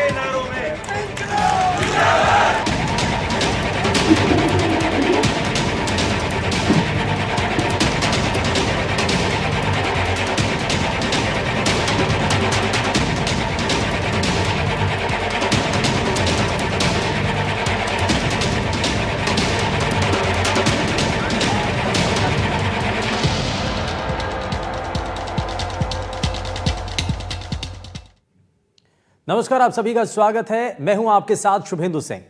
के नारों में। नमस्कार, आप सभी का स्वागत है। मैं हूं आपके साथ शुभेंदु सिंह।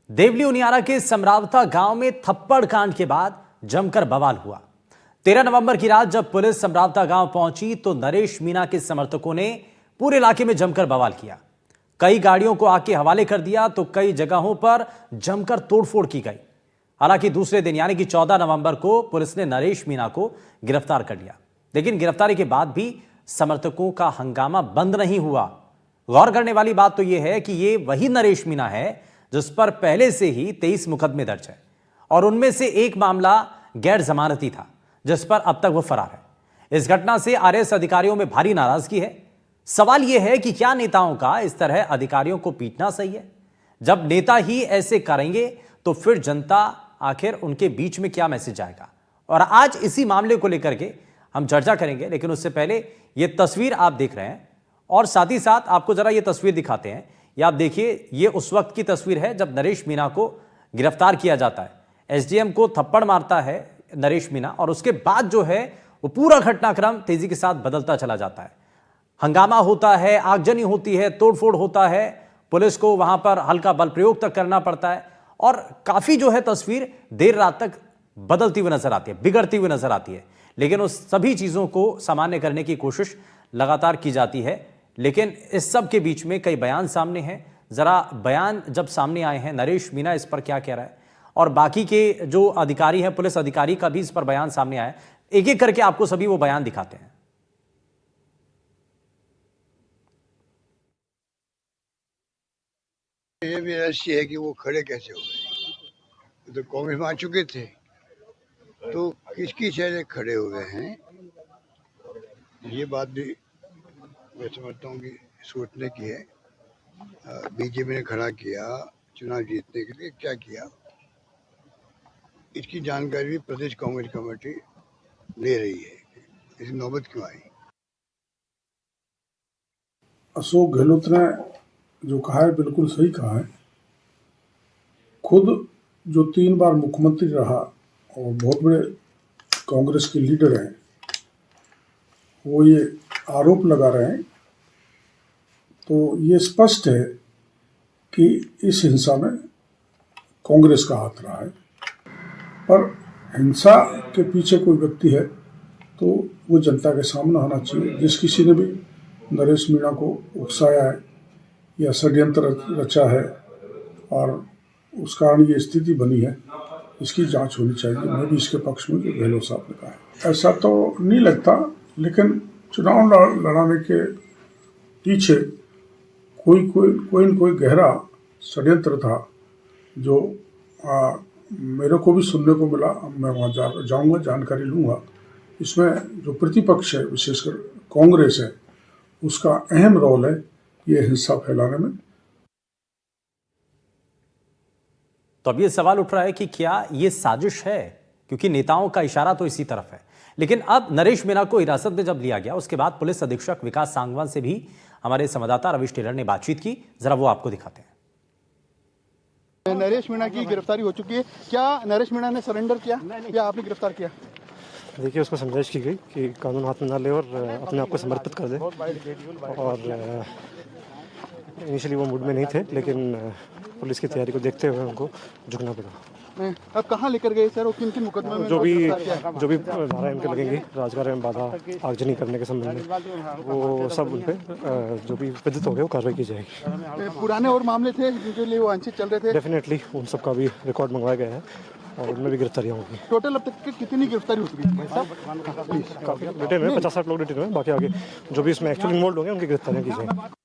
देवली उनियारा के समरावता गांव में थप्पड़ कांड के बाद जमकर बवाल हुआ। 13 नवंबर की रात जब पुलिस समरावता गांव पहुंची तो नरेश मीणा के समर्थकों ने पूरे इलाके में जमकर बवाल किया। कई गाड़ियों को आग के हवाले कर दिया तो कई जगहों पर जमकर तोड़फोड़ की गई। हालांकि दूसरे दिन यानी कि 14 नवंबर को पुलिस ने नरेश मीणा को गिरफ्तार कर लिया, लेकिन गिरफ्तारी के बाद भी समर्थकों का हंगामा बंद नहीं हुआ। गौर करने वाली बात तो यह है कि यह वही नरेश मीणा है जिस पर पहले से ही 23 मुकदमे दर्ज है और उनमें से एक मामला गैर जमानती था जिस पर अब तक वो फरार है। इस घटना से आरएस अधिकारियों में भारी नाराजगी है। सवाल यह है कि क्या नेताओं का इस तरह अधिकारियों को पीटना सही है? जब नेता ही ऐसे करेंगे तो फिर जनता आखिर उनके बीच में क्या मैसेज आएगा? और आज इसी मामले को लेकर के हम चर्चा करेंगे, लेकिन उससे पहले यह तस्वीर आप देख रहे हैं और साथ ही साथ आपको जरा ये तस्वीर दिखाते हैं। ये आप देखिए, ये उस वक्त की तस्वीर है जब नरेश मीणा को गिरफ्तार किया जाता है। एसडीएम को थप्पड़ मारता है नरेश मीणा और उसके बाद जो है वो पूरा घटनाक्रम तेजी के साथ बदलता चला जाता है। हंगामा होता है, आगजनी होती है, तोड़फोड़ होता है, पुलिस को वहां पर हल्का बल प्रयोग तक करना पड़ता है और काफी जो है तस्वीर देर रात तक बदलती हुई नजर आती है, बिगड़ती हुई नजर आती है। लेकिन उस सभी चीजों को सामान्य करने की कोशिश लगातार की जाती है। लेकिन इस सब के बीच में कई बयान सामने हैं। जरा बयान जब सामने आए हैं, नरेश मीणा इस पर क्या कह रहा है और बाकी के जो अधिकारी हैं, पुलिस अधिकारी का भी इस पर बयान सामने आया है। एक एक करके आपको सभी वो बयान दिखाते हैं। ये भी रहस्य है कि वो खड़े कैसे हो गए। तो कांग्रेस में आ चुके थे तो किसकी चेहरे खड़े हुए हैं, ये बात भी मैं समझता हूँ कि सोचने की है। बीजेपी ने खड़ा किया चुनाव जीतने के लिए, क्या किया इसकी जानकारी भी प्रदेश कांग्रेस कमेटी ले रही है। इसकी नौबत क्यों आई? अशोक गहलोत ने जो कहा है बिल्कुल सही कहा है। खुद जो 3 बार मुख्यमंत्री रहा और बहुत बड़े कांग्रेस के लीडर हैं, वो ये आरोप लगा रहे हैं, तो ये स्पष्ट है कि इस हिंसा में कांग्रेस का हाथ रहा है। पर हिंसा के पीछे कोई व्यक्ति है तो वो जनता के सामने आना चाहिए। जिस किसी ने भी नरेश मीणा को उकसाया है या षड्यंत्र रचा है और उस कारण ये स्थिति बनी है, इसकी जांच होनी चाहिए। मैं भी इसके पक्ष में जो गहलोत साहब ने कहा है, ऐसा तो नहीं लगता, लेकिन चुनाव लड़ाने के पीछे कोई न कोई गहरा षड्यंत्र था जो मेरे को भी सुनने को मिला। मैं वहाँ जाऊँगा, जानकारी लूँगा। इसमें जो प्रतिपक्ष है, विशेषकर कांग्रेस है, उसका अहम रोल है ये हिंसा फैलाने में। तो अब ये सवाल उठ रहा है कि क्या ये साजिश है, क्योंकि नेताओं का इशारा तो इसी तरफ है। लेकिन अब नरेश मीणा को हिरासत में जब लिया गया, उसके बाद पुलिस अधीक्षक विकास सांगवान से भी हमारे संवाददाता रविश टेलर ने बातचीत की। जरा वो आपको दिखाते हैं। नरेश मीणा की गिरफ्तारी हो चुकी है, क्या नरेश मीणा ने सरेंडर किया या आपने गिरफ्तार किया? देखिए, उसको समझाइश की गई कि कानून हाथ में ना ले और अपने आप को समर्पित कर दे। और इनिशियली वो मूड में नहीं थे, लेकिन पुलिस की तैयारी को देखते हुए उनको झुकना पड़ा। अब कहाँ लेकर गए सर और किन किन मुकदमे में? जो भी धाराएं इनके लगेंगी, राजकार्य में बाधा, आगजनी करने के संबंध में, वो सब उन पे जो भी विदित हो गए वो कार्रवाई की जाएगी। पुराने और मामले थे जिनके लिए वो वांछित चल रहे थे? डेफिनेटली उन सब का भी रिकॉर्ड मंगवाया गया है और उनमें भी गिरफ्तारियाँ होगी। टोटल अब तक कितनी गिरफ्तारी हो चुकी है? काफी डिटेल में 50-60 लोग डिटेल में, बाकी आगे जो भी इसमें एक्चुअली इन्वॉल्व होंगे उनकी गिरफ्तारियाँ की जाएंगी।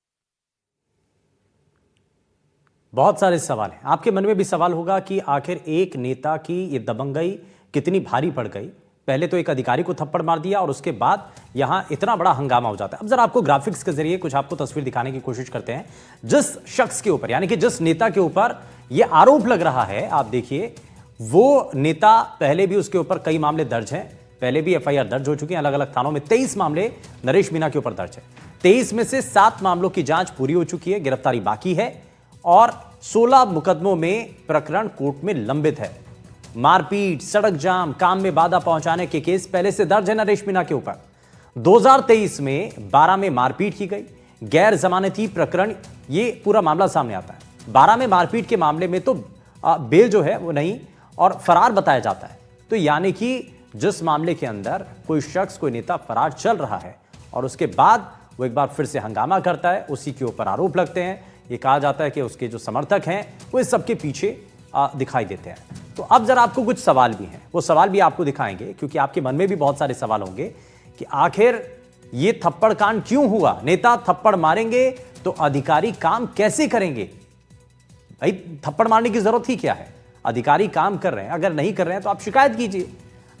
बहुत सारे सवाल हैं। आपके मन में भी सवाल होगा कि आखिर एक नेता की ये दबंगई कितनी भारी पड़ गई, पहले तो एक अधिकारी को थप्पड़ मार दिया और उसके बाद यहां इतना बड़ा हंगामा हो जाता है। अब जरा आपको ग्राफिक्स के जरिए कुछ आपको तस्वीर दिखाने की कोशिश करते हैं। जिस शख्स के ऊपर यानी कि जिस नेता के ऊपर यह आरोप लग रहा है, आप देखिए वो नेता, पहले भी उसके ऊपर कई मामले दर्ज हैं, पहले भी एफआईआर दर्ज हो चुकी है अलग अलग थानों में। 23 मामले नरेश मीणा के ऊपर दर्ज है। 23 में से 7 मामलों की जांच पूरी हो चुकी है, गिरफ्तारी बाकी है और 16 मुकदमों में प्रकरण कोर्ट में लंबित है। मारपीट, सड़क जाम, काम में बाधा पहुंचाने के केस पहले से दर्ज है नरेश मीणा के ऊपर। 2023 में 12 में मारपीट की गई, गैर जमानती प्रकरण, ये पूरा मामला सामने आता है। 12 में मारपीट के मामले में तो बेल जो है वो नहीं और फरार बताया जाता है। तो यानी कि जिस मामले के अंदर कोई शख्स, कोई नेता फरार चल रहा है और उसके बाद वो एक बार फिर से हंगामा करता है, उसी के ऊपर आरोप लगते हैं। ये कहा जाता है कि उसके जो समर्थक हैं वो इस सबके पीछे दिखाई देते हैं। तो अब जरा आपको कुछ सवाल भी हैं, वो सवाल भी आपको दिखाएंगे क्योंकि आपके मन में भी बहुत सारे सवाल होंगे कि आखिर ये थप्पड़ कांड क्यों हुआ। नेता थप्पड़ मारेंगे तो अधिकारी काम कैसे करेंगे? भाई थप्पड़ मारने की जरूरत ही क्या है? अधिकारी काम कर रहे हैं, अगर नहीं कर रहे हैं तो आप शिकायत कीजिए।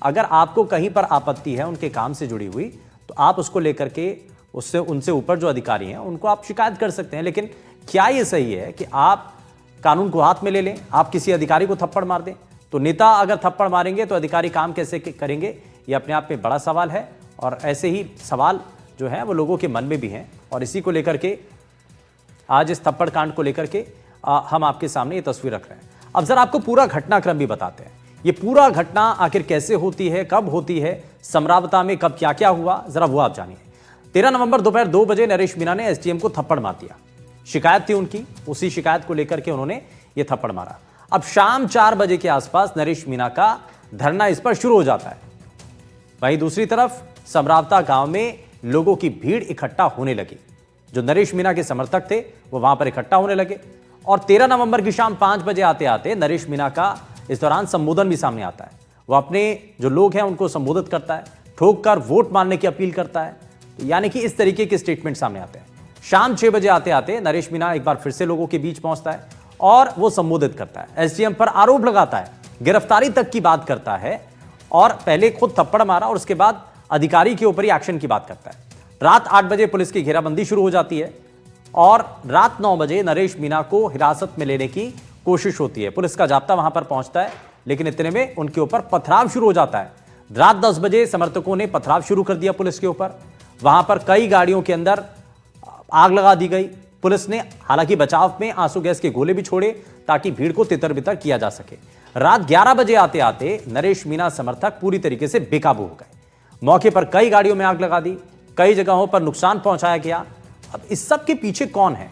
अगर आपको कहीं पर आपत्ति है उनके काम से जुड़ी हुई तो आप उसको लेकर के उससे उनसे ऊपर जो अधिकारी हैं उनको आप शिकायत कर सकते हैं। लेकिन क्या यह सही है कि आप कानून को हाथ में ले लें, आप किसी अधिकारी को थप्पड़ मार दें? तो नेता अगर थप्पड़ मारेंगे तो अधिकारी काम कैसे करेंगे, ये अपने आप में बड़ा सवाल है। और ऐसे ही सवाल जो है वो लोगों के मन में भी हैं और इसी को लेकर के आज इस थप्पड़ कांड को लेकर के हम आपके सामने ये तस्वीर रख रहे हैं। अब जरा आपको पूरा घटनाक्रम भी बताते हैं, ये पूरा घटना आखिर कैसे होती है, कब होती है, समरावता में कब क्या क्या हुआ, जरा वो आप जानिए। 13 नवंबर दोपहर 2 बजे नरेश मीणा ने एसडीएम को थप्पड़ मार दिया। शिकायत थी उनकी, उसी शिकायत को लेकर के उन्होंने ये थप्पड़ मारा। अब शाम 4 बजे के आसपास नरेश मीणा का धरना इस पर शुरू हो जाता है। वहीं दूसरी तरफ समरावता गांव में लोगों की भीड़ इकट्ठा होने लगी। जो नरेश मीणा के समर्थक थे वो वहां पर इकट्ठा होने लगे और 13 नवंबर की शाम 5 बजे आते आते नरेश मीणा का इस दौरान संबोधन भी सामने आता है। वो अपने जो लोग हैं उनको संबोधित करता है, ठोक कर वोट मारने की अपील करता है। यानी कि इस तरीके के स्टेटमेंट सामने आते हैं। शाम 6 बजे आते आते नरेश मीणा एक बार फिर से लोगों के बीच पहुंचता है और वो संबोधित करता है, एसडीएम पर आरोप लगाता है, गिरफ्तारी तक की बात करता है और पहले खुद थप्पड़ मारा और उसके बाद अधिकारी के ऊपर ही एक्शन की बात करता है। रात 8 बजे पुलिस की घेराबंदी शुरू हो जाती है और रात 9 बजे नरेश मीणा को हिरासत में लेने की कोशिश होती है। पुलिस का जाब्ता वहां पर पहुंचता है लेकिन इतने में उनके ऊपर पथराव शुरू हो जाता है। रात 10 बजे समर्थकों ने पथराव शुरू कर दिया पुलिस के ऊपर। वहां पर कई गाड़ियों के अंदर आग लगा दी गई। पुलिस ने हालांकि बचाव में आंसू गैस के गोले भी छोड़े ताकि भीड़ को तितर बितर किया जा सके। रात 11 बजे आते आते नरेश मीणा समर्थक पूरी तरीके से बेकाबू हो गए। मौके पर कई गाड़ियों में आग लगा दी, कई जगहों पर नुकसान पहुंचाया गया। अब इस सब के पीछे कौन है?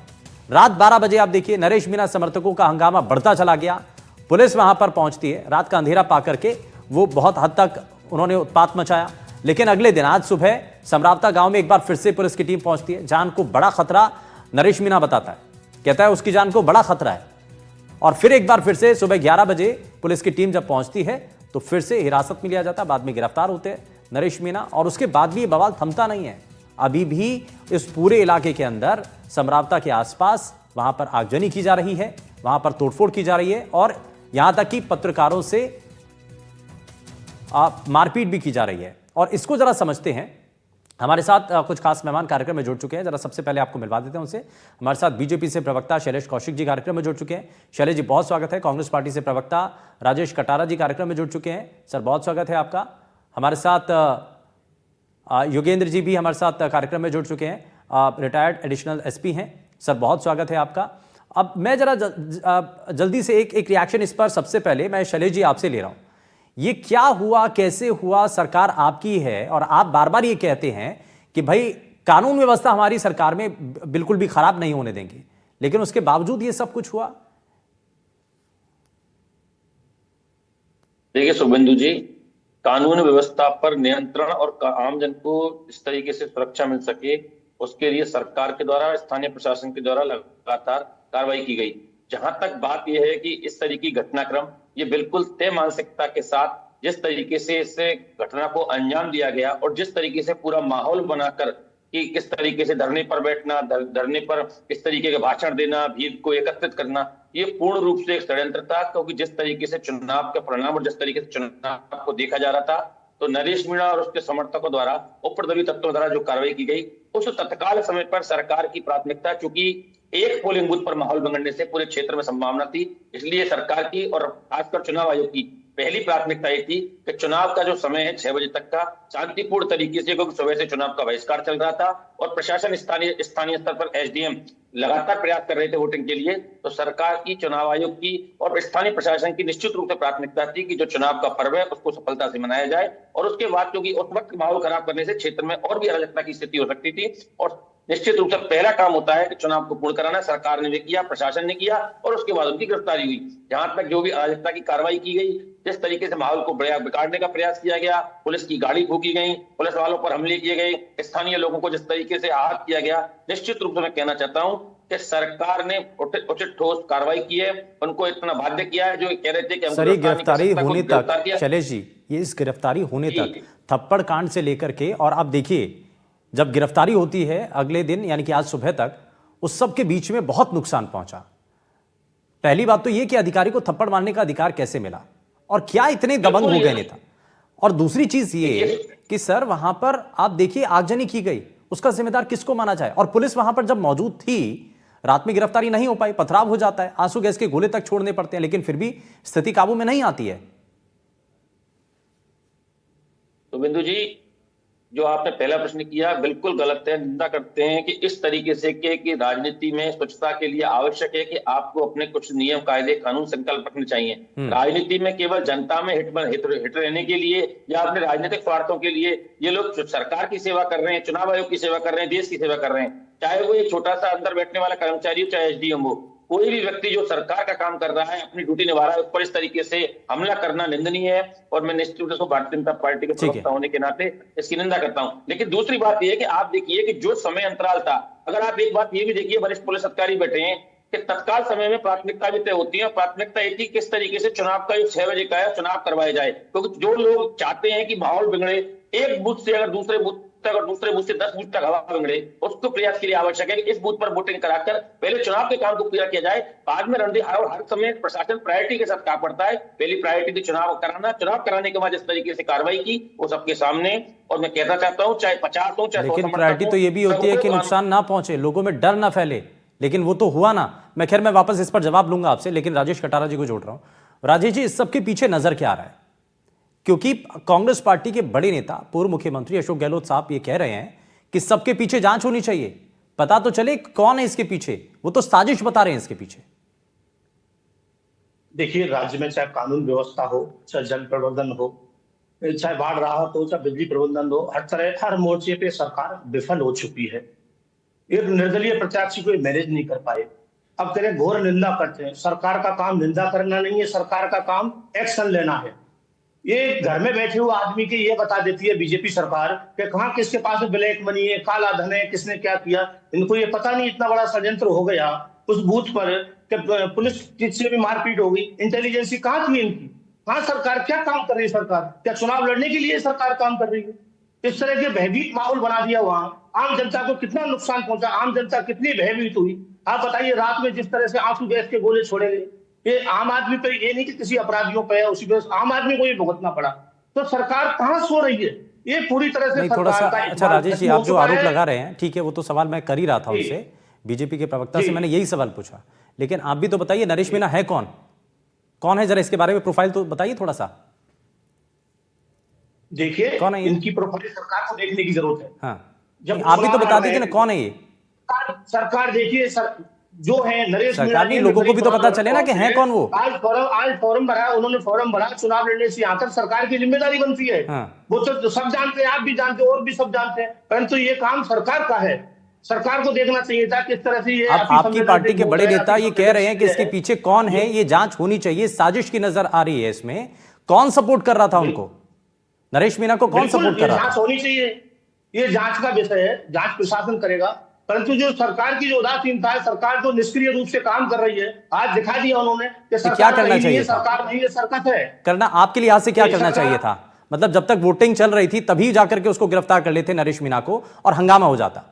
रात 12 बजे आप देखिए नरेश मीणा समर्थकों का हंगामा बढ़ता चला गया। पुलिस वहां पर पहुंचती है, रात का अंधेरा पा करके वो बहुत हद तक उन्होंने उत्पात मचाया। लेकिन अगले दिन आज सुबह समरावता गांव में एक बार फिर से पुलिस की टीम पहुंचती है। जान को बड़ा खतरा नरेश मीणा बताता है, कहता है उसकी जान को बड़ा खतरा है। और फिर एक बार फिर से सुबह 11 बजे पुलिस की टीम जब पहुंचती है तो फिर से हिरासत में लिया जाता है, बाद में गिरफ्तार होते हैं नरेश मीणा। और उसके बाद भी ये बवाल थमता नहीं है। अभी भी इस पूरे इलाके के अंदर समरावता के आसपास वहां पर आगजनी की जा रही है, वहां पर तोड़फोड़ की जा रही है और यहां तक कि पत्रकारों से मारपीट भी की जा रही है। और इसको जरा समझते हैं। हमारे साथ कुछ खास मेहमान कार्यक्रम में जुड़ चुके हैं, जरा सबसे पहले आपको मिलवा देते हैं उनसे। हमारे साथ बीजेपी से प्रवक्ता शैलेश कौशिक जी कार्यक्रम में जुड़ चुके हैं। शैलेश जी बहुत स्वागत है। कांग्रेस पार्टी से प्रवक्ता राजेश कटारा जी कार्यक्रम में जुड़ चुके हैं। सर बहुत स्वागत है आपका। हमारे साथ योगेंद्र जी भी हमारे साथ कार्यक्रम में जुड़ चुके हैं, रिटायर्ड एडिशनल एसपी हैं। सर बहुत स्वागत है आपका। अब मैं जरा जल्दी से एक रिएक्शन इस पर सबसे पहले मैं शैलेश जी आपसे ले रहा हूं। ये क्या हुआ, कैसे हुआ? सरकार आपकी है और आप बार बार ये कहते हैं कि भाई कानून व्यवस्था हमारी सरकार में बिल्कुल भी खराब नहीं होने देंगे, लेकिन उसके बावजूद ये सब कुछ हुआ। देखिए शुभेंदु जी, कानून व्यवस्था पर नियंत्रण और आमजन को इस तरीके से सुरक्षा मिल सके उसके लिए सरकार के द्वारा, स्थानीय प्रशासन के द्वारा लगातार कार्रवाई की गई। जहां तक बात यह है कि इस तरीके की घटनाक्रम ये बिल्कुल तय मानसिकता के साथ जिस तरीके से इस घटना को अंजाम दिया गया और जिस तरीके से पूरा माहौल बनाकर कि किस तरीके से धरने पर बैठना, धरने पर किस तरीके के भाषण देना, भीड़ को एकत्रित करना, ये पूर्ण रूप से एक षड्यंत्र था। क्योंकि जिस तरीके से चुनाव के परिणाम और जिस तरीके से चुनाव को देखा जा रहा था तो नरेश मीणा और उसके समर्थकों द्वारा उपद्रवी तत्वों द्वारा जो कार्रवाई की गई, उस तत्काल समय पर सरकार की प्राथमिकता, चूंकि एक पोलिंग बूथ पर माहौल बिगड़ने से पूरे क्षेत्र में संभावना थी, इसलिए सरकार की और खासकर चुनाव आयोग की पहली प्राथमिकता ये थी कि चुनाव का जो समय है 6 बजे तक का शांतिपूर्ण तरीके से, क्योंकि सुबह से चुनाव का बहिष्कार चल रहा था और प्रशासन स्थानीय स्तर पर एसडीएम लगातार प्रयास कर रहे थे वोटिंग के लिए, तो सरकार की, चुनाव आयोग की और स्थानीय प्रशासन की निश्चित रूप से प्राथमिकता थी कि जो चुनाव का पर्व है उसको सफलता से मनाया जाए। और उसके बाद क्योंकि उस वक्त माहौल खराब करने से क्षेत्र में और भी अराजकता की स्थिति हो सकती थी, और निश्चित रूप से पहला काम होता है कि चुनाव को पूर्ण कराना। सरकार ने भी किया, प्रशासन ने किया और उसके बाद उनकी गिरफ्तारी हुई। जहां तक जो भी अराजकता की कार्रवाई की गई, जिस तरीके से माहौल को बिगाड़ने का प्रयास किया गया, पुलिस की गाड़ी फूकी गई, पुलिस वालों पर हमले किए गए, स्थानीय लोगों को जिस तरीके से आहत किया गया, निश्चित रूप से मैं कहना चाहता हूं कि सरकार ने उचित ठोस कार्रवाई की है। उनको इतना बाध्य किया है, जो कह रहे थे कि सर ये गिरफ्तारी होने तक, शैलेश जी, ये इस गिरफ्तारी होने तक थप्पड़ कांड से लेकर के, और आप देखिए जब गिरफ्तारी होती है अगले दिन यानी कि आज सुबह तक, उस सब के बीच में बहुत नुकसान पहुंचा। पहली बात तो यह कि अधिकारी को थप्पड़ मारने का अधिकार कैसे मिला और क्या इतने दबंग हो गए नेता, और दूसरी चीज ये कि सर वहां पर आप देखिए आगजनी की गई, उसका जिम्मेदार किसको माना जाए। और पुलिस वहां पर जब मौजूद थी, रात में गिरफ्तारी नहीं हो पाई, पथराव हो जाता है, आंसू गैस के गोले तक छोड़ने पड़ते हैं, लेकिन फिर भी स्थिति काबू में नहीं आती है। तो बिंदु जी, जो आपने पहला प्रश्न किया बिल्कुल गलत है। निंदा करते हैं कि इस तरीके से कि राजनीति में स्वच्छता के लिए आवश्यक है कि आपको अपने कुछ नियम, कायदे, कानून, संकल्प रखने चाहिए। राजनीति में केवल जनता में हिट रहने के लिए या अपने राजनीतिक स्वार्थों के लिए ये लोग सरकार की सेवा कर रहे हैं, चुनाव आयोग की सेवा कर रहे हैं, देश की सेवा कर रहे हैं। चाहे वो एक छोटा सा अंदर बैठने वाला कर्मचारी हो, चाहे एसडीएम हो, कोई भी व्यक्ति जो सरकार का काम कर रहा है, अपनी ड्यूटी निभा रहा है, उस पर इस तरीके से हमला करना निंदनीय है। और मैं निश्चित रूप से भारतीय जनता पार्टी के प्रवक्ता होने के नाते इसकी निंदा करता हूं। लेकिन दूसरी बात यह है कि आप देखिए कि जो समय अंतराल था, अगर आप एक बात ये भी देखिए, वरिष्ठ पुलिस अधिकारी बैठे हैं कि तत्काल समय में प्राथमिकता भी तय होती है। प्राथमिकता ये थी किस तरीके से चुनाव का 6 बजे का है, चुनाव करवाया जाए, क्योंकि जो लोग चाहते हैं कि माहौल बिगड़े, एक बूथ से अगर दूसरे बूथ तक और दूसरे बूथ से 10 बूथ तक हवा बिगड़े, उसको प्रयास के लिए आवश्यक है कि इस बूथ पर वोटिंग कराकर पहले चुनाव के काम को पूरा किया जाए, बाद में रणनीति। और हर समय प्रशासन प्रायोरिटी के साथ काम करता है। पहली प्रायोरिटी थी चुनाव कराना, चुनाव कराने के बाद जिस तरीके से कार्रवाई की वो सबके सामने। और मैं कहना चाहता हूं, चाहे 50 हो चाहे 100, लेकिन प्रायोरिटी तो ये भी होती है कि नुकसान ना पहुंचे, लोगों में डर ना फैले, लेकिन वो तो हुआ ना। मैं वापस इस पर जवाब लूंगा आपसे, लेकिन राजेश कटारा जी को जोड़ रहा हूं। राजेश जी, इस सबके पीछे नजर क्या आ रहा है? क्योंकि कांग्रेस पार्टी के बड़े नेता, पूर्व मुख्यमंत्री अशोक गहलोत साहब ये कह रहे हैं कि सबके पीछे जांच होनी चाहिए, पता तो चले कौन है इसके पीछे। वो तो साजिश बता रहे हैं इसके पीछे। देखिए, राज्य में चाहे कानून व्यवस्था हो, चाहे जल प्रबंधन हो, चाहे बाढ़ राहत हो, चाहे बिजली प्रबंधन हो, हर मोर्चे पे सरकार विफल हो चुकी है। एक निर्दलीय प्रत्याशी को मैनेज नहीं कर पाए। अब कह रहे घोर निंदा करते हैं। सरकार का काम निंदा करना नहीं है, सरकार का काम एक्शन लेना है। ये घर में बैठे हुए आदमी के ये बता देती है बीजेपी सरकार कि कहां किसके पास ब्लैक मनी है, काला धन है, किसने क्या किया। इनको ये पता नहीं इतना बड़ा षड्यंत्र हो गया उस बूथ पर कि पुलिस से भी मारपीट हो गई। इंटेलिजेंसी कहां थी इनकी? कहां सरकार क्या काम कर रही है? सरकार क्या चुनाव लड़ने के लिए सरकार काम कर रही है? इस तरह के भयभीत माहौल बना दिया। वहां आम जनता को कितना नुकसान पहुंचा, आम जनता कितनी भयभीत हुई। आप बताइए, रात में जिस तरह से आंसू गैस के गोले छोड़े गए, ये आम आदमी पे, ये नहीं कि किसी अपराधियों पे है, उसी पे आम आदमी को ये भुगतना पड़ा। तो सरकार कहां सो रही है? ये पूरी तरह से थोड़ा सा अच्छा राजेश जी, आप जो आरोप लगा रहे हैं, ठीक है, वो तो सवाल मैं कर ही रहा था उनसे, बीजेपी के प्रवक्ता से मैंने यही सवाल पूछा। लेकिन आप भी तो बताइए, नरेश मीणा है कौन? कौन है, जरा इसके बारे में प्रोफाइल तो बताइए थोड़ा सा। देखिए, कौन है ये? इनकी प्रोफाइल सरकार को देखने की जरूरत है। हाँ, आप भी तो बता दीजिए ना कौन है ये। सरकार देखिए, जो है नरेश मीणा, सरकार नहीं, लोगों को भी तो पता चले ना कि हैं कौन वो। आज फॉर्म भरा, उन्होंने फॉर्म भरा, चुनाव लड़ने से यहाँ तक सरकार की जिम्मेदारी बनती है। हाँ। वो तो सब जानते हैं, आप भी जानते हैं और भी सब जानते हैं, परंतु ये काम सरकार का है। सरकार को देखना चाहिए था किस तरह से ये। अब आपकी पार्टी के बड़े नेता ये कह रहे हैं कि इसके पीछे कौन है, ये जांच होनी चाहिए, साजिश की नजर आ रही है इसमें। कौन सपोर्ट कर रहा था उनको? नरेश मीणा को कौन सपोर्ट कर रहा था? जांच होनी चाहिए, ये जांच का विषय है, जांच प्रशासन करेगा। परंतु जो सरकार की जो उदासीनता है, सरकार जो निष्क्रिय रूप से काम कर रही है, आज दिखा दिया उन्होंने कि सरकार क्या करना चाहिए? सरकार नहीं है, सरकत है करना आपके लिहाज से क्या करना चाहिए था? मतलब जब तक वोटिंग चल रही थी तभी जाकर के उसको गिरफ्तार कर लेते नरेश मीणा को और हंगामा हो जाता।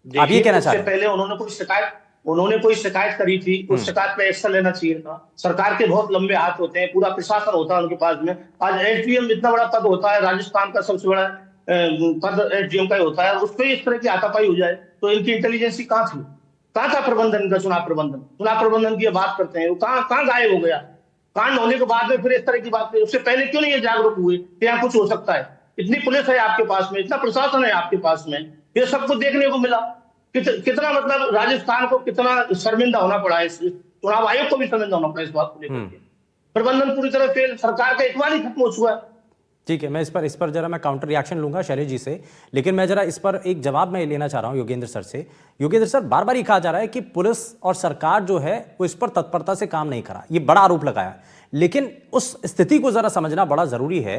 आप ये कहना चाहते हैं? पहले उन्होंने कोई शिकायत, उन्होंने कोई शिकायत करी थी, उस शिकायत पे एक्शन लेना चाहिए था। सरकार के बहुत लंबे हाथ होते हैं, पूरा प्रशासन होता है उनके पास में। आज एसडीएम इतना बड़ा पद होता है, राजस्थान का सबसे बड़ा पद एसडीएम का ही होता है, उस पर इस तरह की हाथापाई हो जाए तो इनकी इंटेलिजेंसी कहाँ थी? कहाँ था प्रबंधन का? चुनाव प्रबंधन की बात करते हैं, वो कहाँ गायब हो गया? कांड होने के बाद में फिर इस तरह की बात, उससे पहले क्यों नहीं ये जागरूक हुए कि यहाँ कुछ हो सकता है? इतनी पुलिस है आपके पास में, इतना प्रशासन है आपके पास में, ये सब कुछ देखने को मिला। कितना मतलब राजस्थान को कितना शर्मिंदा होना पड़ा है, चुनाव आयोग को भी शर्मिंदा होना पड़ा इस बात को लेकर के। प्रबंधन पूरी तरह फेल, सरकार का इकबाल ही खत्म हो चुका है। ठीक है, मैं इस पर जरा मैं काउंटर रिएक्शन लूंगा शैलेश जी से, लेकिन मैं जरा इस पर एक जवाब मैं लेना चाह रहा हूं योगेंद्र सर से। योगेंद्र सर, बार बार ये कहा जा रहा है कि पुलिस और सरकार जो है वो इस पर तत्परता से काम नहीं करा, ये बड़ा आरोप लगाया, लेकिन उस स्थिति को जरा समझना बड़ा जरूरी है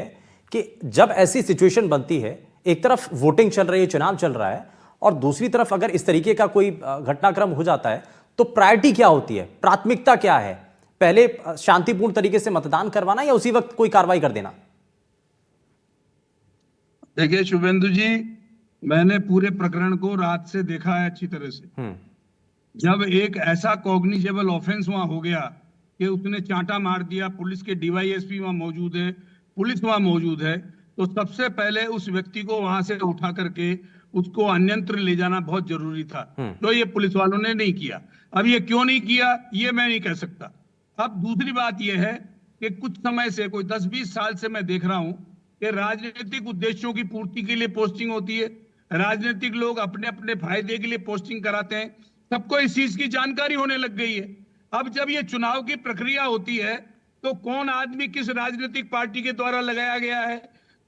कि जब ऐसी सिचुएशन बनती है, एक तरफ वोटिंग चल रही है, चुनाव चल रहा है, और दूसरी तरफ अगर इस तरीके का कोई घटनाक्रम हो जाता है तो प्रायोरिटी क्या होती है, प्राथमिकता क्या है? पहले शांतिपूर्ण तरीके से मतदान करवाना या उसी वक्त कोई कार्रवाई कर देना? देखिए शुभेंदु जी, मैंने पूरे प्रकरण को रात से देखा है अच्छी तरह से। जब एक ऐसा कॉग्निजेबल ऑफेंस वहां हो गया कि उसने चांटा मार दिया, पुलिस के डीवाईएसपी वहां मौजूद है, पुलिस वहां मौजूद है, तो सबसे पहले उस व्यक्ति को वहां से उठा करके उसको अन्यंत्र ले जाना बहुत जरूरी था, तो ये पुलिस वालों ने नहीं किया। अब ये क्यों नहीं किया ये मैं नहीं कह सकता। अब दूसरी बात यह है कि कुछ समय से, कोई 10-20 साल से मैं देख रहा हूं कि राजनीतिक उद्देश्यों की पूर्ति के लिए पोस्टिंग होती है, राजनीतिक लोग अपने अपने फायदे के लिए पोस्टिंग कराते हैं, सबको इस चीज की जानकारी होने लग गई है। अब जब ये चुनाव की प्रक्रिया होती है तो कौन आदमी किस राजनीतिक पार्टी के द्वारा लगाया गया है,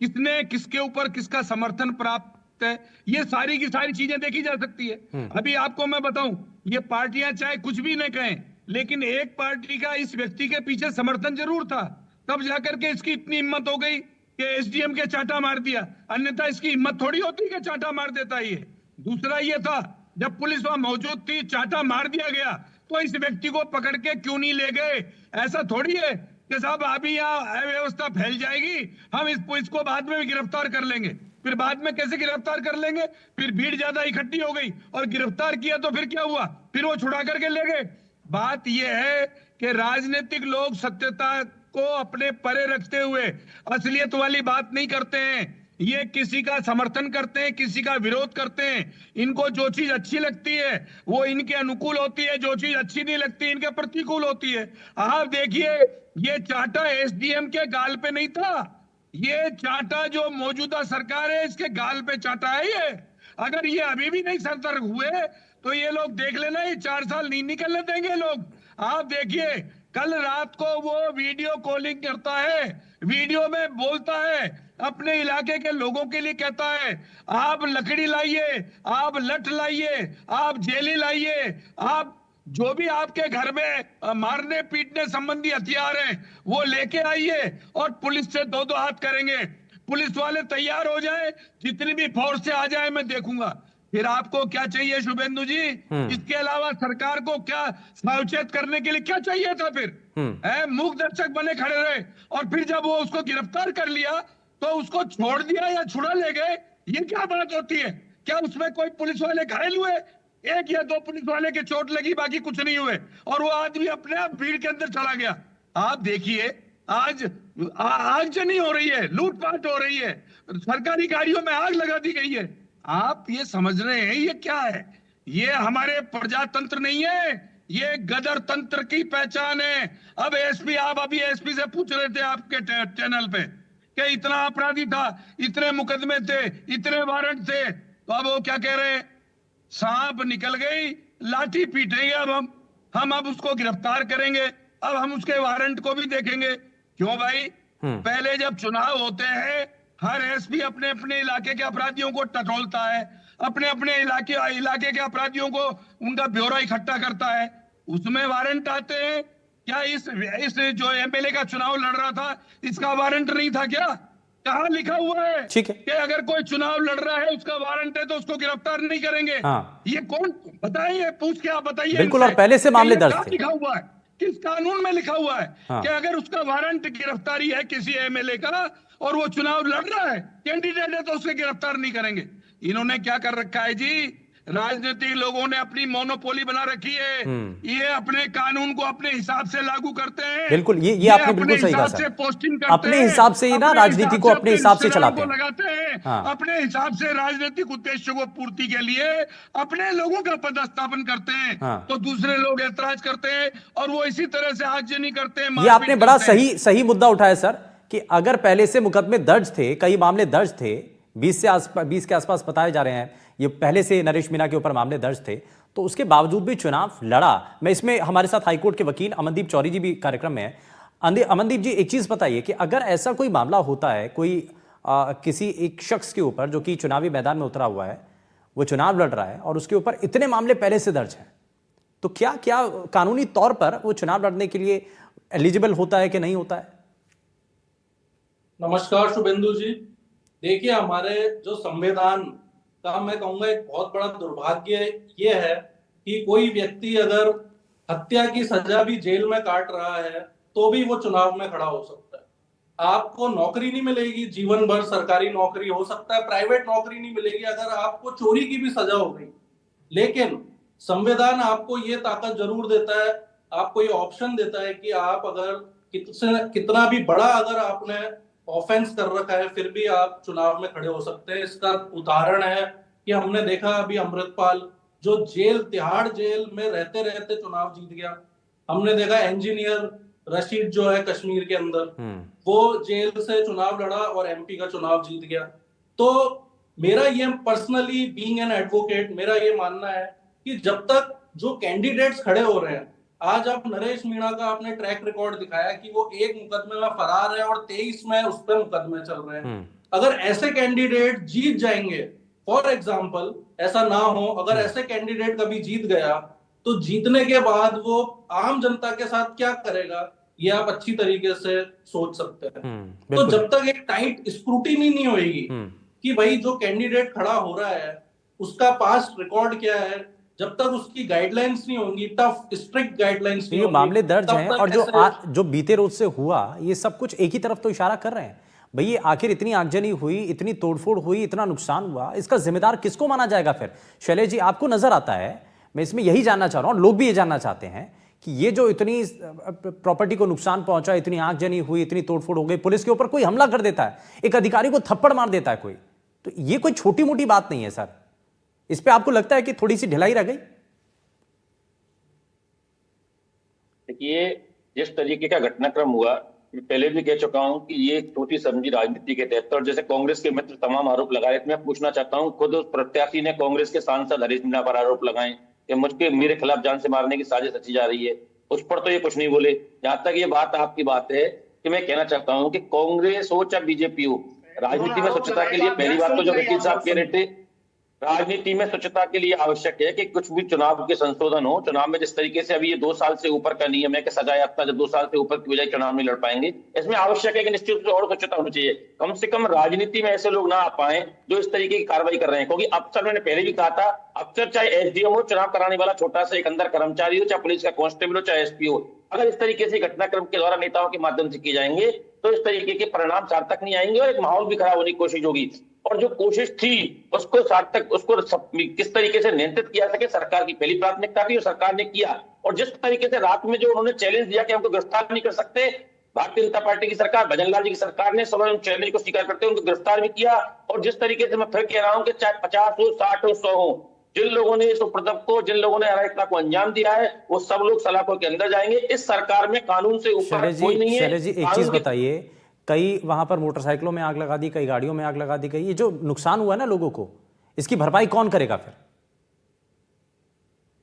किसने किसके ऊपर किसका समर्थन प्राप्त है, ये सारी की सारी चीजें देखी जा सकती है। अभी आपको मैं बताऊं, ये पार्टियां चाहे कुछ भी न कहें, लेकिन एक पार्टी का इस व्यक्ति के पीछे समर्थन जरूर था, तब जाकर के इसकी इतनी हिम्मत हो गई कि एसडीएम के चांटा मार दिया, अन्यथा इसकी हिम्मत थोड़ी होती कि चांटा मार देता ये। दूसरा ये था, जब पुलिस वहां मौजूद थी, चांटा मार दिया गया, तो इस व्यक्ति को पकड़ के क्यों नहीं ले गए? ऐसा थोड़ी है कि साहब अभी यहाँ अव्यवस्था फैल जाएगी, हम इसको बाद में भी गिरफ्तार कर लेंगे। फिर बाद में कैसे गिरफ्तार कर लेंगे? फिर भीड़ ज्यादा इकट्ठी हो गई और गिरफ्तार किया तो फिर क्या हुआ? फिर वो छुड़ा करके ले गए। बात यह है कि राजनीतिक लोग सत्यता को अपने परे रखते हुए असलियत वाली बात नहीं करते हैं। ये किसी का समर्थन करते हैं, किसी का विरोध करते हैं। इनको जो चीज अच्छी लगती है वो इनके अनुकूल होती है, जो चीज अच्छी नहीं लगती इनके प्रतिकूल होती है। आप देखिए, ये चांटा एसडीएम के गाल पे नहीं था, ये चांटा जो मौजूदा सरकार है इसके गाल पे चांटा है ये। अगर ये अभी भी नहीं सतर्क हुए तो ये लोग देख लेना, ये 4 साल नहीं निकलने देंगे लोग। आप देखिए, कल रात को वो वीडियो कॉलिंग करता है, वीडियो में बोलता है, अपने इलाके के लोगों के लिए कहता है, आप लकड़ी लाइए, आप लठ लाइए, आप जेली लाइए, आप जो भी आपके घर में मारने पीटने संबंधी हथियार हैं वो लेके आइए और पुलिस से 2-2 हाथ करेंगे। पुलिस वाले तैयार हो जाए, जितनी भी फोर्स से आ जाए मैं देखूंगा। फिर आपको क्या चाहिए शुभेंदु जी? इसके अलावा सरकार को क्या सावचेत करने के लिए क्या चाहिए था? फिर मूक दर्शक बने खड़े रहे, और फिर जब वो उसको गिरफ्तार कर लिया तो उसको छोड़ दिया या छुड़ा ले गए, ये क्या बात होती है? क्या उसमें कोई पुलिस वाले घायल हुए? 1 या 2 पुलिस वाले के चोट लगी, बाकी कुछ नहीं हुए, और वो आदमी अपने आप भीड़ के अंदर चला गया। आप देखिए, आज आगजनी हो रही है, लूटपाट हो रही है, सरकारी गाड़ियों में आग लगा दी गई है। आप ये समझ रहे हैं ये क्या है? ये हमारे प्रजातंत्र नहीं है, ये गदर तंत्र की पहचान है। अब एसपी, आप अभी एसपी से पूछ रहे थे आपके चैनल पे कि इतना अपराधी था, इतने मुकदमे थे, इतने वारंट थे, तो अब वो क्या कह रहे हैं? सांप निकल गई, लाठी पीटेंगे अब हम अब उसको गिरफ्तार करेंगे, अब हम उसके वारंट को भी देखेंगे। क्यों भाई? पहले जब चुनाव होते हैं हर एसपी अपने अपने इलाके के अपराधियों को टटोलता है, अपने अपने इलाके के अपराधियों को उनका ब्यौरा इकट्ठा करता है, उसमें वारंट आते हैं। क्या इस जो एमएलए का चुनाव लड़ रहा था इसका वारंट नहीं था क्या? कहाँ लिखा हुआ है ठीक है कि अगर कोई चुनाव लड़ रहा है उसका वारंट है तो उसको गिरफ्तार नहीं करेंगे? ये कौन बताइए, पूछ के आप बताइए। बिल्कुल, और पहले से मामले दर्ज थे। लिखा हुआ है, किस कानून में लिखा हुआ है कि अगर उसका वारंट गिरफ्तारी है किसी एमएलए का और वो चुनाव लड़ रहा है, कैंडिडेट है, तो उसे गिरफ्तार नहीं करेंगे? इन्होंने क्या कर रखा है जी? राजनीतिक लोगों ने अपनी मोनोपोली बना रखी है। ये अपने कानून को अपने हिसाब से लागू करते हैं। बिल्कुल, ये आपने बिल्कुल सही कहा हिसाब से सर। पोस्टिंग करते अपने हैं, हिसाब से ही ना राजनीति को अपने हिसाब से चलाते हैं, लगाते हैं। हाँ। अपने हिसाब से राजनीतिक उद्देश्यों को पूर्ति के लिए अपने लोगों का पदस्थापन करते हैं, हाँ। तो दूसरे लोग ऐतराज करते हैं और वो इसी तरह से आगजनी करते हैं। ये आपने बड़ा सही मुद्दा उठाया सर, कि अगर पहले से मुकदमे दर्ज थे, कई मामले दर्ज थे, 20 के आसपास बताए जा रहे हैं, ये पहले से नरेश मीणा के ऊपर मामले दर्ज थे, तो उसके बावजूद भी चुनाव लड़ा। मैं इसमें हमारे साथ हाईकोर्ट के वकील अमनदीप चौरी जी भी कार्यक्रम में है। अमनदीप जी, एक चीज बताइए कि अगर ऐसा कोई मामला होता है, कोई किसी एक शख्स के ऊपर जो कि चुनावी मैदान में उतरा हुआ है, वो चुनाव लड़ रहा है और उसके ऊपर इतने मामले पहले से दर्ज हैं, तो क्या कानूनी तौर पर वो चुनाव लड़ने के लिए एलिजिबल होता है कि नहीं होता है? नमस्कार शुभेंदु जी। देखिए, हमारे जो संविधान का मैं कहूंगा एक बहुत बड़ा दुर्भाग्य ये है कि कोई व्यक्ति अगर हत्या की सजा भी जेल में काट रहा है तो भी वो चुनाव में खड़ा हो सकता है। आपको नौकरी नहीं मिलेगी जीवन भर, सरकारी नौकरी हो सकता है, प्राइवेट नौकरी नहीं मिलेगी अगर आपको चोरी की भी सजा हो गई। लेकिन संविधान आपको ये ताकत जरूर देता है, आपको ये ऑप्शन देता है कि आप अगर कितना भी बड़ा अगर आपने ऑफेंस कर रखा है फिर भी आप चुनाव में खड़े हो सकते हैं। इसका उदाहरण है कि हमने देखा अभी अमृतपाल, जो तिहाड़ जेल में रहते रहते चुनाव जीत गया। हमने देखा इंजीनियर रशीद जो है कश्मीर के अंदर, वो जेल से चुनाव लड़ा और एमपी का चुनाव जीत गया। तो मेरा ये पर्सनली बीइंग एन एडवोकेट, मेरा ये मानना है कि जब तक जो कैंडिडेट्स खड़े हो रहे हैं, आज आप नरेश मीणा का आपने ट्रैक रिकॉर्ड दिखाया कि वो एक मुकदमे में फरार है और 23 में उस पर मुकदमे चल रहे हैं। अगर ऐसे कैंडिडेट जीत जाएंगे, फॉर एग्जाम्पल ऐसा ना हो, अगर ऐसे कैंडिडेट कभी जीत गया तो जीतने के बाद वो आम जनता के साथ क्या करेगा, ये आप अच्छी तरीके से सोच सकते हैं। तो जब तक एक टाइट स्क्रूटिनी नहीं होगी कि भाई जो कैंडिडेट खड़ा हो रहा है उसका पास्ट रिकॉर्ड क्या है, जब तक उसकी गाइडलाइंस नहीं होंगी, टफ स्ट्रिक्ट गाइडलाइंस नहीं होंगी, मामले दर्ज हैं और जो बीते रोज से हुआ, ये सब कुछ एक ही तरफ तो इशारा कर रहे हैं। भई आखिर इतनी आगजनी हुई, इतनी तोड़फोड़ हुई, इतना नुकसान हुआ, इसका जिम्मेदार किसको माना जाएगा फिर? शैलेश जी, आपको नजर आता है, मैं इसमें यही जानना चाह रहा हूं, लोग भी ये जानना चाहते हैं कि ये जो इतनी प्रॉपर्टी को नुकसान पहुंचा, इतनी आगजनी हुई, इतनी तोड़फोड़ हो गई, पुलिस के ऊपर कोई हमला कर देता है, एक अधिकारी को थप्पड़ मार देता है कोई, तो ये कोई छोटी मोटी बात नहीं है सर। इस पे आपको लगता है कि थोड़ी सी ढिलाई रह गई? देखिए, जिस तरीके का घटनाक्रम हुआ, मैं पहले भी कह चुका हूं कि ये छोटी समझी राजनीति के तहत, और जैसे कांग्रेस के मित्र तमाम आरोप लगाए, मैं पूछना चाहता हूं, खुद उस प्रत्याशी ने कांग्रेस के सांसद हरीश मीणा पर आरोप लगाए कि मेरे खिलाफ जान से मारने की साजिश रची जा रही है, उस पर तो ये कुछ नहीं बोले। जहां तक ये बात आपकी बात है कि मैं कहना चाहता हूं कि कांग्रेस हो चाहे बीजेपी हो, राजनीति में स्वच्छता के लिए पहली बात तो जो वकील साहब कह रहे थे, राजनीति में स्वच्छता के लिए आवश्यक है कि कुछ भी चुनाव के संशोधन हो। चुनाव में जिस तरीके से अभी ये 2 साल से ऊपर का नियम है कि सजा याफ्ता जब 2 साल से ऊपर की बजाय चुनाव नहीं लड़ पाएंगे, इसमें आवश्यक है कि निश्चित रूप से और स्वच्छता होनी चाहिए। कम से कम राजनीति में ऐसे लोग ना आ पाए जो इस तरीके की कार्रवाई कर रहे हैं, क्योंकि अफसर, मैंने पहले भी कहा था, अफसर चाहे एसडीएम हो, चुनाव कराने वाला छोटा सा एक अंदर कर्मचारी हो, चाहे पुलिस का कांस्टेबल हो, चाहे एसपी हो, अगर इस तरीके से घटनाक्रम के द्वारा नेताओं के माध्यम से किए जाएंगे तो इस तरीके के परिणाम सार्थक नहीं आएंगे और एक माहौल भी खराब होने की कोशिश होगी। और जो कोशिश थी उसको सार्थक, उसको किस तरीके से नियंत्रित किया सके, सरकार की पहली प्राथमिकता थी और सरकार ने किया। और जिस तरीके से रात में जो उन्होंने चैलेंज दिया कि हमको गिरफ्तार नहीं कर सकते, भारतीय जनता पार्टी की सरकार, भजन लाल जी की सरकार ने सब उन चैलेंज को स्वीकार करते हुए उनको गिरफ्तार भी किया। और जिस तरीके से मैं फिर कह रहा हूं कि चाहे 50 हो, 60 हो, 100 हो, जिन लोगों ने इस उपद्रव को, जिन लोगों ने अराजकता को अंजाम दिया है, वो सब लोग सलाखों के अंदर जाएंगे। इस सरकार में कानून से ऊपर कोई नहीं है। शैलेश जी, एक चीज बताइए, कई वहां पर मोटरसाइकिलों में आग लगा दी, कई गाड़ियों में आग लगा दी गई, ये जो नुकसान हुआ ना लोगों को, इसकी भरपाई कौन करेगा फिर?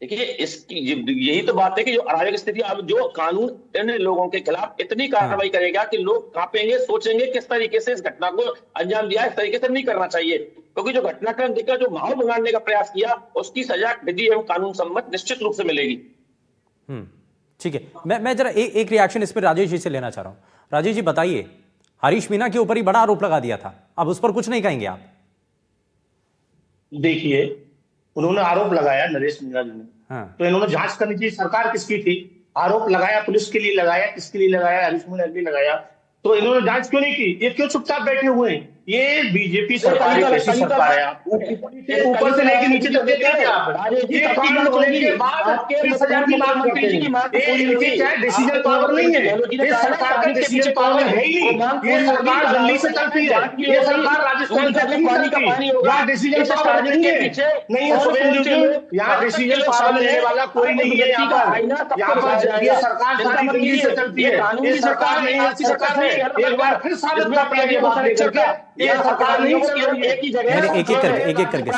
देखिए, इसकी यही तो बात है कि जो अराजक स्थिति, अब जो कानून इन लोगों के खिलाफ इतनी कार्रवाई करेगा कि लोग कांपेंगे, सोचेंगे किस तरीके से इस घटना को अंजाम दिया, इस तरीके से नहीं करना चाहिए। क्योंकि जो घटनाक्रम देखकर जो माहौल बिगाड़ने का प्रयास किया, उसकी सजा विधि एवं कानून सम्मत निश्चित रूप से मिलेगी। ठीक है, मैं जरा एक रिएक्शन इस पर राजेश जी से लेना चाह रहा हूं। राजेश जी बताइए, हरीश मीणा के ऊपर ही बड़ा आरोप लगा दिया था, अब उस पर कुछ नहीं कहेंगे आप? देखिए, उन्होंने आरोप लगाया नरेश मीणा जी ने, तो इन्होंने जांच करनी चाहिए। सरकार किसकी थी? आरोप लगाया, पुलिस के लिए लगाया, किसके लिए लगाया? हरीश मीणा के लिए लगाया, तो इन्होंने जांच क्यों नहीं की? ये क्यों चुपचाप बैठे हुए हैं? ये बीजेपी सरकार एक ऐसी सरकार है, आप ऊपर से लेके नीचे तक देते हैं आप। ये कांड होने के बाद फिर सजा की मांग करते हैं। ये क्या डिसीजन पावर नहीं है, ये सरकार का डिसीजन पावर है ही नहीं। ये सरकार दिल्ली से चलती है, ये सरकार राजस्थान से नहीं चलती। यहाँ डिसीजन पावर नहीं है शुभेंदु जी, यहाँ डिसीजन पावर लेने वाला कोई नहीं है। यहाँ पर ये सरकार सारी दिल्ली से चलती है, ये सरकार नहीं अच्छी सरकार है। एक बार फिर साबित करते हैं ये बात लेकर के, ये सरकार नहीं चल रही है। एक एक करके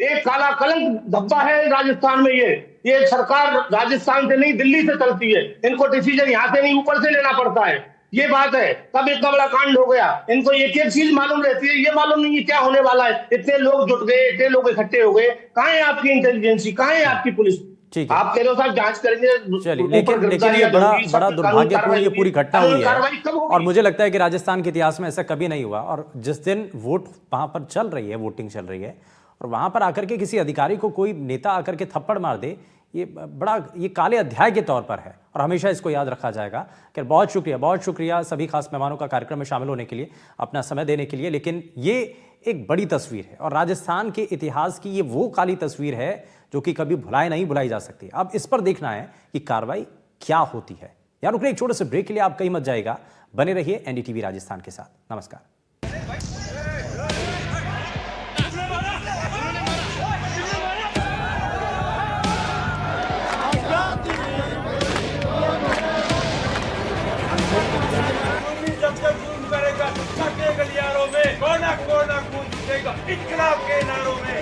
एक काला कलंक धब्बा है राजस्थान में। ये सरकार राजस्थान से नहीं दिल्ली से चलती है, इनको डिसीजन यहाँ से नहीं ऊपर से लेना पड़ता है। ये बात है, तब इतना बड़ा कांड हो गया। इनको एक एक चीज मालूम रहती है, ये मालूम नहीं है क्या होने वाला है। इतने लोग जुट गए, इतने लोग इकट्ठे हो गए, कहाँ है आपकी इंटेलिजेंसी, कहाँ है आपकी पुलिस? आप कह रहे हो साहब जांच करेंगे। चलिए, लेकिन ये बड़ा दुर्भाग्यपूर्ण ये पूरी घटना हुई है और मुझे लगता है कि राजस्थान के इतिहास में ऐसा कभी नहीं हुआ। और जिस दिन वोट वहां पर चल रही है, वोटिंग चल रही है और वहां पर आकर के किसी अधिकारी को कोई नेता आकर के थप्पड़ मार दे, ये काले अध्याय के तौर पर है और हमेशा इसको याद रखा जाएगा। कि बहुत शुक्रिया सभी खास मेहमानों का कार्यक्रम में शामिल होने के लिए, अपना समय देने के लिए। लेकिन ये एक बड़ी तस्वीर है और राजस्थान के इतिहास की ये वो काली तस्वीर है जो कि कभी नहीं भुलाई जा सकती। अब इस पर देखना है कि कार्रवाई क्या होती है। यार रुकने एक छोटे से ब्रेक के लिए, आप कहीं मत जाएगा, बने रहिए एनडीटीवी राजस्थान के साथ। नमस्कार। गलियारों में कोना कोना गूंज उठेगा इंकलाब के नारों में।